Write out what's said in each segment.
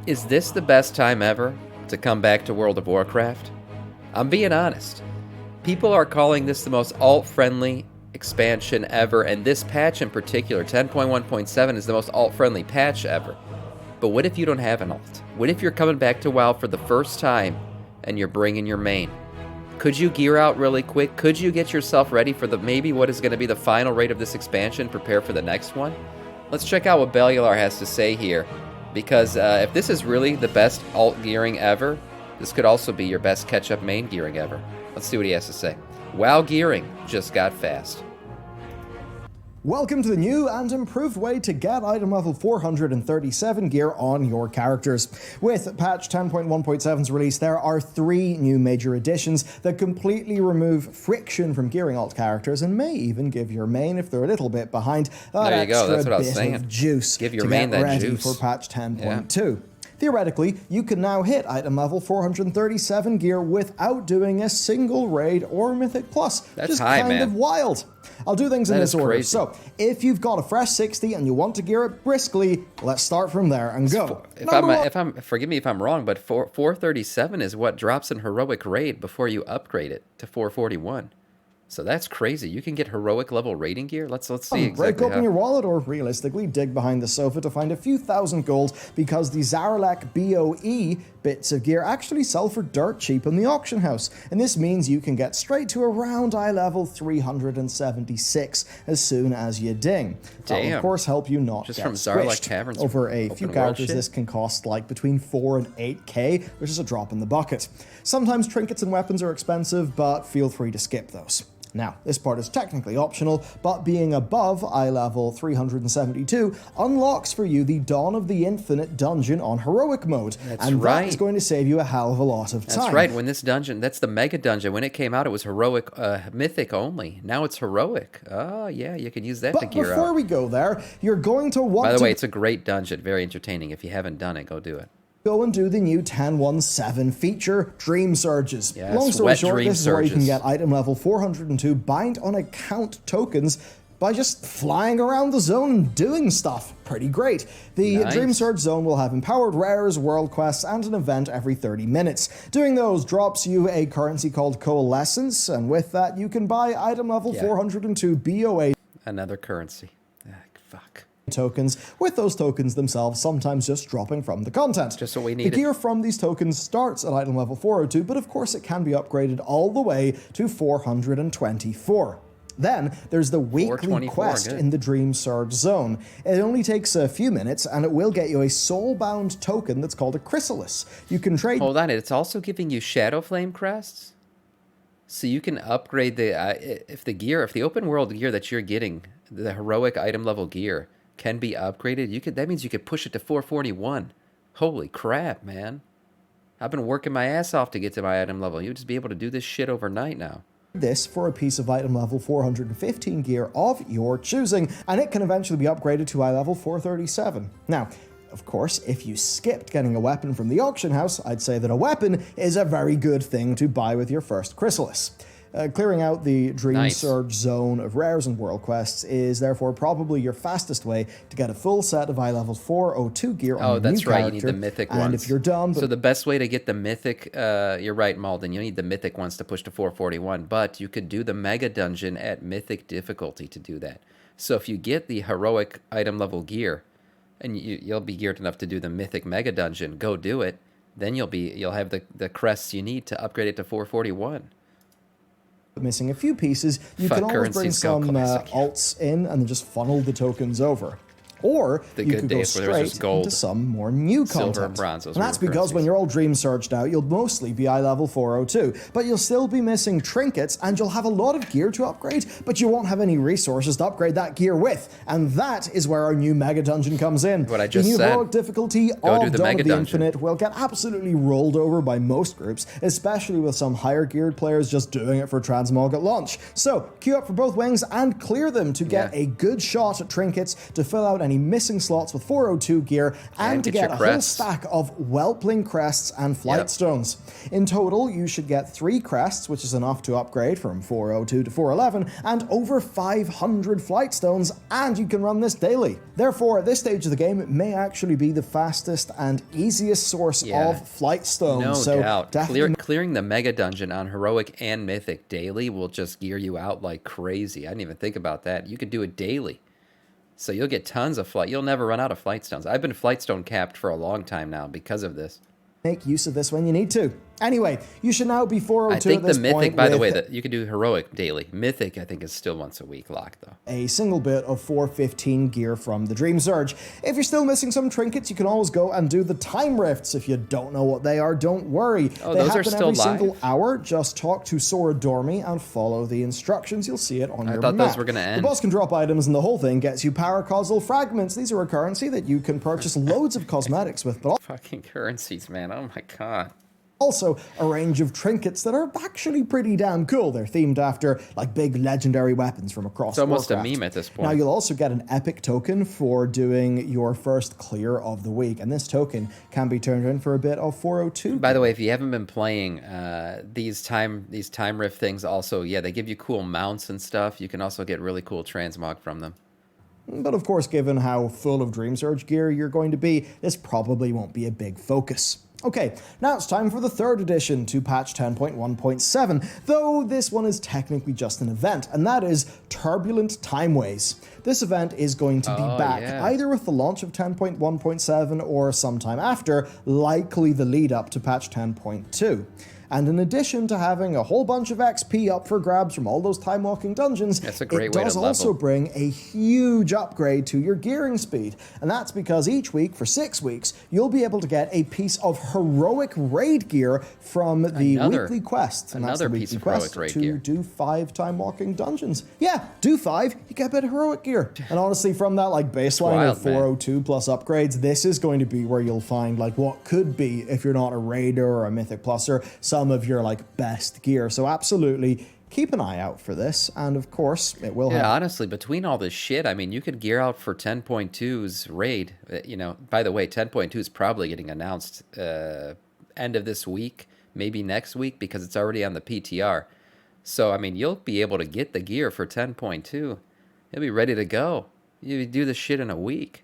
Is this the best time ever to come back to World of Warcraft? I'm being honest. People are calling this the most alt-friendly expansion ever, and this patch in particular, 10.1.7, is the most alt-friendly patch ever. But what if you don't have an alt? What if you're coming back to WoW for the first time and you're bringing your main? Could you gear out really quick? Could you get yourself ready for maybe what is going to be the final raid of this expansion, prepare for the next one? Let's check out what Bellular has to say here. Because if this is really the best alt gearing ever, this could also be your best catch-up main gearing ever. Let's see what he has to say. WoW gearing just got fast. Welcome to the new and improved way to get item level 437 gear on your characters. With patch 10.1.7's release, there are 3 new major additions that completely remove friction from gearing alt characters and may even give your main, if they're a little bit behind, that there you go. That's what I was extra saying. bit of juice Give your to main get that ready juice. for patch 10.2. Theoretically, you can now hit item level 437 gear without doing a single raid or Mythic Plus. That's just high, kind man. of wild. I'll do things in That this is order. crazy. So, if you've got a fresh 60 and you want to gear it briskly, let's start from there and go. Forgive me if I'm wrong, but 437 is what drops in heroic raid before you upgrade it to 441. So that's crazy. You can get heroic level raiding gear. Let's see exactly Break open how. your wallet, or realistically, dig behind the sofa to find a few thousand gold, because the Zaralek BOE bits of gear actually sell for dirt cheap in the auction house. And this means you can get straight to around eye level 376 as soon as you ding. That will, of course, help you not Just get from Zaralek squished. Caverns Over a open few world characters, shit? this can cost like between 4 and 8k, which is a drop in the bucket. Sometimes trinkets and weapons are expensive, but feel free to skip those. Now, this part is technically optional, but being above eye level 372 unlocks for you the Dawn of the Infinite dungeon on heroic mode, and that is going to save you a hell of a lot of time. That's right. When this dungeon, that's the mega dungeon. When it came out, it was heroic, mythic only. Now it's heroic. Oh yeah, you can use that to gear But before we go there, you're going to want to... By the way, it's a great dungeon. Very entertaining. If you haven't done it, go do it. Go and do the new 10.1.7 feature, Dream Surges. Yes, Long story wet short, dream this is where you can surges. get item level 402 bind on account tokens by just flying around the zone and doing stuff. Pretty great. The Nice. Dream Surge zone will have empowered rares, world quests, and an event every 30 minutes. Doing those drops you a currency called Coalescence, and with that you can buy item level 402 BOA Another currency. Fuck. tokens, with those tokens themselves sometimes just dropping from the content. Just what we The needed. gear from these tokens starts at item level 402, but of course it can be upgraded all the way to 424. Then there's the weekly 424, quest good. in the Dream Surge zone. It only takes a few minutes, and it will get you a soulbound token that's called a chrysalis. You can trade... Hold on, it's also giving you Shadow Flame crests, so you can upgrade the if the open world gear that you're getting, the heroic item level gear, can be upgraded. That means you could push it to 441. Holy crap, man! I've been working my ass off to get to my item level. You'll just be able to do this shit overnight now. this for a piece of item level 415 gear of your choosing, and it can eventually be upgraded to eye level 437. Now, of course, if you skipped getting a weapon from the auction house, I'd say that a weapon is a very good thing to buy with your first chrysalis. Clearing out the Dream Surge zone of rares and world quests is therefore probably your fastest way to get a full set of eye level 402 gear on your new character. Oh, that's right, you need the mythic ones. And if you're done... So the best way to get the mythic, you're right, Malden, you need the mythic ones to push to 441, but you could do the mega dungeon at mythic difficulty to do that. So if you get the heroic item level gear, and you'll be geared enough to do the mythic mega dungeon, go do it, then you'll have the crests you need to upgrade it to 441. Missing a few pieces, you can always bring some alts in and then just funnel the tokens over. Or you could go straight into some more new content. And bronze, and that's because when you're all Dream Surged out, you'll mostly be eye level 402, but you'll still be missing trinkets and you'll have a lot of gear to upgrade, but you won't have any resources to upgrade that gear with. And that is where our new Mega Dungeon comes in. What I just said. The new said. heroic difficulty of Dawn of the Infinite will get absolutely rolled over by most groups, especially with some higher geared players just doing it for transmog at launch. So, queue up for both wings and clear them to get a good shot at trinkets to fill out any any missing slots with 402 gear, and to get get your a whole crests. stack of whelpling crests and flight Yep. stones. In total, you should get 3 crests, which is enough to upgrade from 402 to 411, and over 500 flight stones, and you can run this daily. Therefore, at this stage of the game, it may actually be the fastest and easiest source Yeah. of flight stones. No so doubt. definitely Clearing the mega dungeon on heroic and mythic daily will just gear you out like crazy. I didn't even think about that. You could do it daily. So you'll get tons of flight. You'll never run out of flight stones. I've been flight stone capped for a long time now because of this. make use of this when you need to. Anyway, you should now be 402 I think at this the mythic, point by the with way, that you can do heroic daily. Mythic, I think, is still once a week lock, though. a single bit of 415 gear from the Dream Surge. If you're still missing some trinkets, you can always go and do the time rifts. If you don't know what they are, don't worry. Oh, they those are happen still every live? single hour. Just talk to Sora Dormy and follow the instructions. You'll see it on your map. I thought those were gonna end. The boss can drop items, and the whole thing gets you paracausal fragments. These are a currency that you can purchase loads of cosmetics with, but Fucking currencies, man. Oh my god. also a range of trinkets that are actually pretty damn cool. They're themed after like big legendary weapons from across It's almost Warcraft. a meme at this point. Now you'll also get an epic token for doing your first clear of the week, and this token can be turned in for a bit of 402. By the way, if you haven't been playing these time rift things, also, yeah, they give you cool mounts and stuff. You can also get really cool transmog from them. But of course, given how full of Dream Surge gear you're going to be, this probably won't be a big focus. Okay, now it's time for the third addition to patch 10.1.7, though this one is technically just an event, and that is Turbulent Timeways. This event is going to be back either with the launch of 10.1.7 or sometime after, likely the lead up to patch 10.2. And in addition to having a whole bunch of XP up for grabs from all those time-walking dungeons, That's a great it way to does also level. bring a huge upgrade to your gearing speed. And that's because each week, for 6 weeks, you'll be able to get a piece of heroic raid gear from the weekly quest. And that's the Another piece weekly of heroic quest raid to gear. do 5 time-walking dungeons. Yeah, do 5, you get a bit of heroic gear. And honestly, from that like baseline wild, of 402 plus upgrades, this is going to be where you'll find like what could be, if you're not a raider or a mythic pluser, some of your like best gear. So absolutely keep an eye out for this, and of course it will have. Yeah, honestly, between all this shit, I mean, you could gear out for 10.2's raid. You know, by the way, 10.2 is probably getting announced end of this week, maybe next week, because it's already on the PTR. So, I mean, you'll be able to get the gear for 10.2. You'll be ready to go. You do this shit in a week.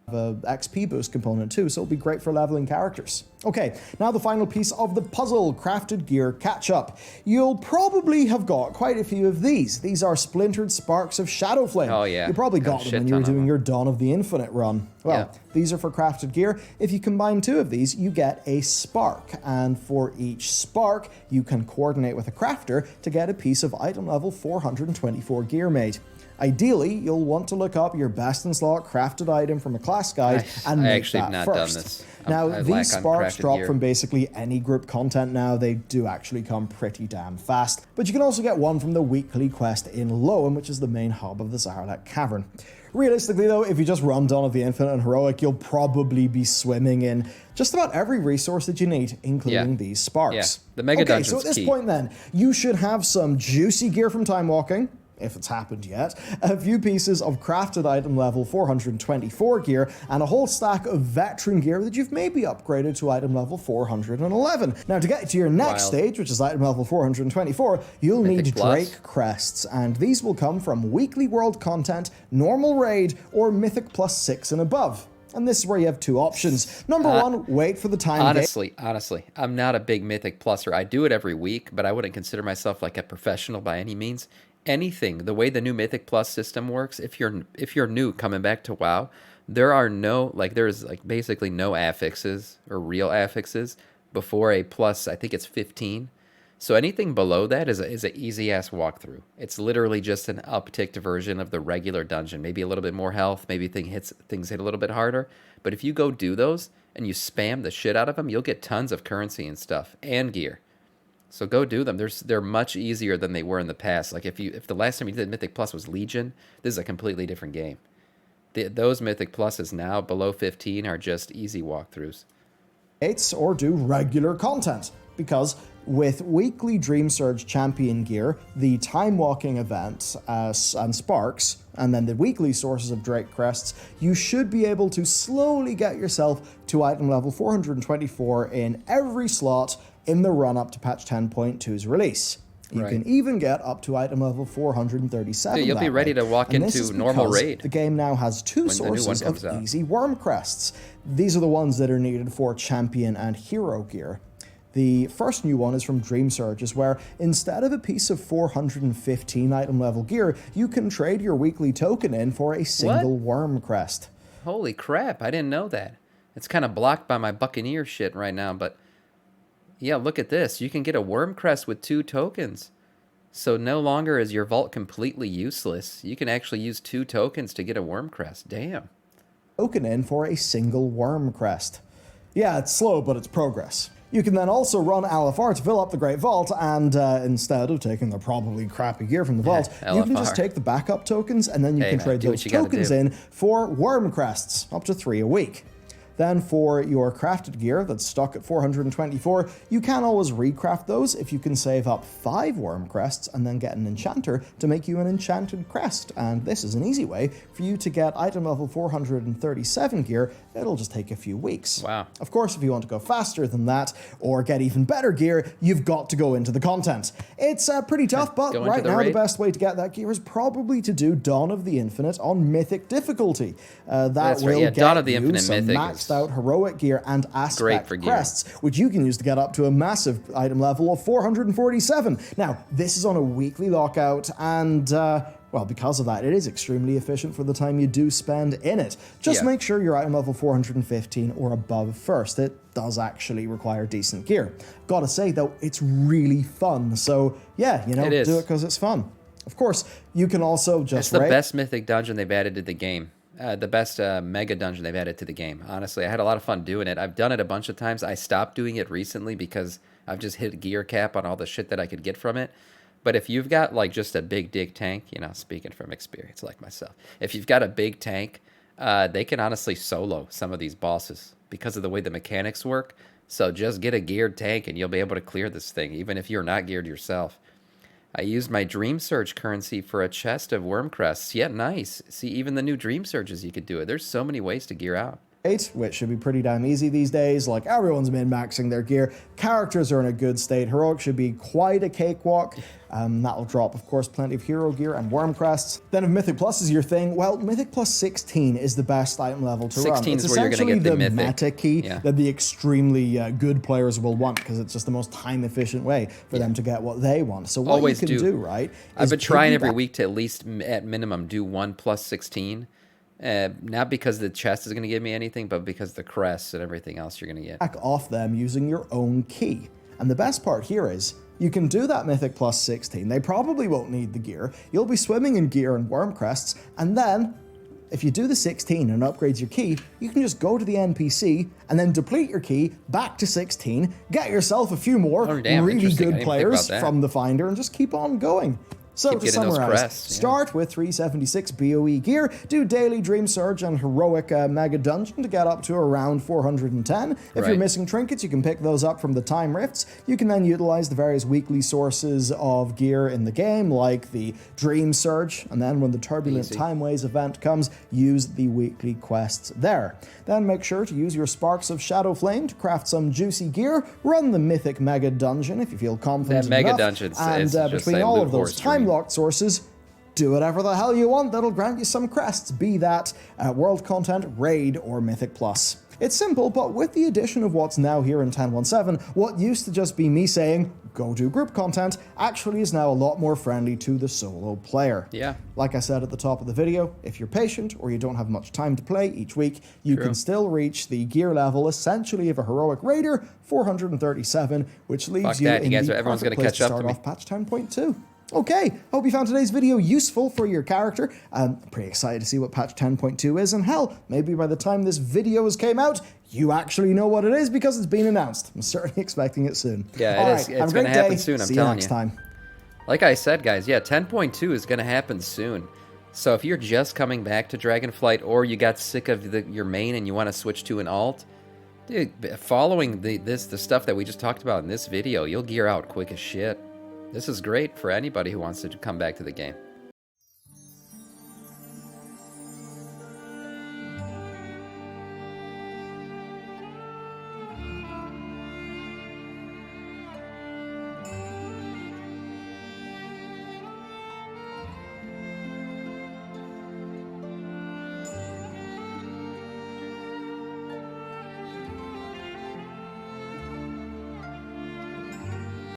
A XP boost component too, so it'll be great for leveling characters. Okay, now the final piece of the puzzle, crafted gear catch-up. You'll probably have got quite a few of these. These are splintered sparks of Shadowflame. Oh yeah. You probably got them when you were doing your Dawn of the Infinite run. Well, these are for crafted gear. If you combine 2 of these, you get a spark, and for each spark, you can coordinate with a crafter to get a piece of item level 424 gear made. Ideally, you'll want to look up your best in slot crafted item from a class guide and make actually that have not first. done this. Now, I lack these on sparks crafted drop gear. from basically any group content now. They do actually come pretty damn fast. But you can also get one from the weekly quest in Loam, which is the main hub of the Zarlek Cavern. Realistically, though, if you just run Dawn of the Infinite and Heroic, you'll probably be swimming in just about every resource that you need, including these sparks. Yeah, the mega dungeon's so at this key. point then, you should have some juicy gear from Time Walking, if it's happened yet, a few pieces of crafted item level 424 gear, and a whole stack of veteran gear that you've maybe upgraded to item level 411. Now, to get to your next stage, which is item level 424, you'll need Drake crests, and these will come from weekly world content, normal raid, or Mythic plus 6 and above. And this is where you have 2 options. Number 1, wait for the time Honestly, I'm not a big Mythic pluser. I do it every week, but I wouldn't consider myself like a professional by any means. Anything, the way the new Mythic Plus system works, if you're new coming back to WoW, there's basically no affixes or real affixes before a plus, I think it's 15. So anything below that is an easy ass walkthrough. It's literally just an upticked version of the regular dungeon. Maybe a little bit more health, maybe things hit a little bit harder. But if you go do those and you spam the shit out of them, you'll get tons of currency and stuff and gear. So go do them. They're much easier than they were in the past. Like if the last time you did Mythic Plus was Legion, this is a completely different game. Those Mythic Pluses now below 15 are just easy walkthroughs. or do regular content, because with weekly Dream Surge champion gear, the time walking event and sparks, and then the weekly sources of Drake crests, you should be able to slowly get yourself to item level 424 in every slot in the run up to patch 10.2's release. You can even get up to item level 437. Dude, you'll be ready to walk into normal raid. The game now has two sources of easy worm crests. These are the ones that are needed for champion and hero gear. The first new one is from Dream Surges, where instead of a piece of 415 item level gear, you can trade your weekly token in for a single worm crest. Holy crap, I didn't know that. It's kind of blocked by my Buccaneer shit right now, but yeah, look at this. You can get a worm crest with 2 tokens. So no longer is your vault completely useless. You can actually use 2 tokens to get a worm crest. Damn. Token in for a single worm crest. Yeah, it's slow, but it's progress. You can then also run LFR to fill up the Great Vault, and instead of taking the probably crappy gear from the vault, you can just take the backup tokens, and then you can trade those tokens in for worm crests, up to 3 a week. Then for your crafted gear that's stuck at 424, you can always recraft those if you can save up 5 worm crests and then get an enchanter to make you an enchanted crest. And this is an easy way for you to get item level 437 gear. It'll just take a few weeks. Wow. Of course, if you want to go faster than that or get even better gear, you've got to go into the content. It's pretty tough, but right now the best way to get that gear is probably to do Dawn of the Infinite on Mythic difficulty. That will get Dawn of the Infinite some Mythic maxed out heroic gear and aspect crests, which you can use to get up to a massive item level of 447. Now, this is on a weekly lockout, and well, because of that, it is extremely efficient for the time you do spend in it. Just make sure you're item level 415 or above first. It does actually require decent gear. Gotta say, though, it's really fun. So, yeah, you know, do it because it's fun. Of course, you can also just... It's the best mythic dungeon they've added to the game. The best mega dungeon they've added to the game. Honestly, I had a lot of fun doing it. I've done it a bunch of times. I stopped doing it recently because I've just hit gear cap on all the shit that I could get from it. But if you've got like just a big dig tank, you know, speaking from experience like myself, if you've got a big tank, they can honestly solo some of these bosses because of the way the mechanics work. So just get a geared tank and you'll be able to clear this thing, even if you're not geared yourself. I used my Dream Surge currency for a chest of worm crests. Yeah, nice. See, even the new Dream Surges, you could do it. There's so many ways to gear out. Which should be pretty damn easy these days. Like, everyone's min-maxing their gear. Characters are in a good state. Heroic should be quite a cakewalk. That'll drop, of course, plenty of hero gear and worm crests. Then if Mythic Plus is your thing, well, Mythic Plus 16 is the best item level to run. 16 is where you're going to get the Mythic. Meta key that the extremely good players will want, because it's just the most time-efficient way for them to get what they want. So what you can do, right, I've been trying every week to at least, at minimum, do 1 plus 16. Not because the chest is going to give me anything, but because the crests and everything else you're going to get. Back off them using your own key. And the best part here is, you can do that Mythic Plus 16. They probably won't need the gear. You'll be swimming in gear and worm crests, and then, if you do the 16 and upgrade your key, you can just go to the NPC and then deplete your key back to 16, get yourself a few more really good players from the Finder, and just keep on going. So to summarize, start with 376 BOE gear, do daily Dream Surge and heroic mega dungeon to get up to around 410. If you're missing trinkets, you can pick those up from the time rifts. You can then utilize the various weekly sources of gear in the game, like the Dream Surge, and then when the Turbulent Timeways event comes, use the weekly quests there. Then make sure to use your Sparks of Shadow Flame to craft some juicy gear, run the Mythic Mega Dungeon if you feel confident enough, and between all of those time-locked sources, do whatever the hell you want that'll grant you some crests, be that world content, raid, or Mythic Plus. It's simple, but with the addition of what's now here in 10.17, what used to just be me saying, go do group content, actually is now a lot more friendly to the solo player. Yeah. Like I said at the top of the video, if you're patient or you don't have much time to play each week, you can still reach the gear level essentially of a heroic raider, 437, which leaves you in the perfect place to start off patch 10.2. Okay, hope you found today's video useful for your character. I'm pretty excited to see what patch 10.2 is, and hell, maybe by the time this video has came out, you actually know what it is because it's been announced. I'm certainly expecting it soon. Yeah, it is. It's going to happen soon, I'm telling you. See you next time. Like I said, guys, yeah, 10.2 is going to happen soon. So if you're just coming back to Dragonflight or you got sick of your main and you want to switch to an alt, Dude, following the stuff that we just talked about in this video, you'll gear out quick as shit. This is great for anybody who wants to come back to the game.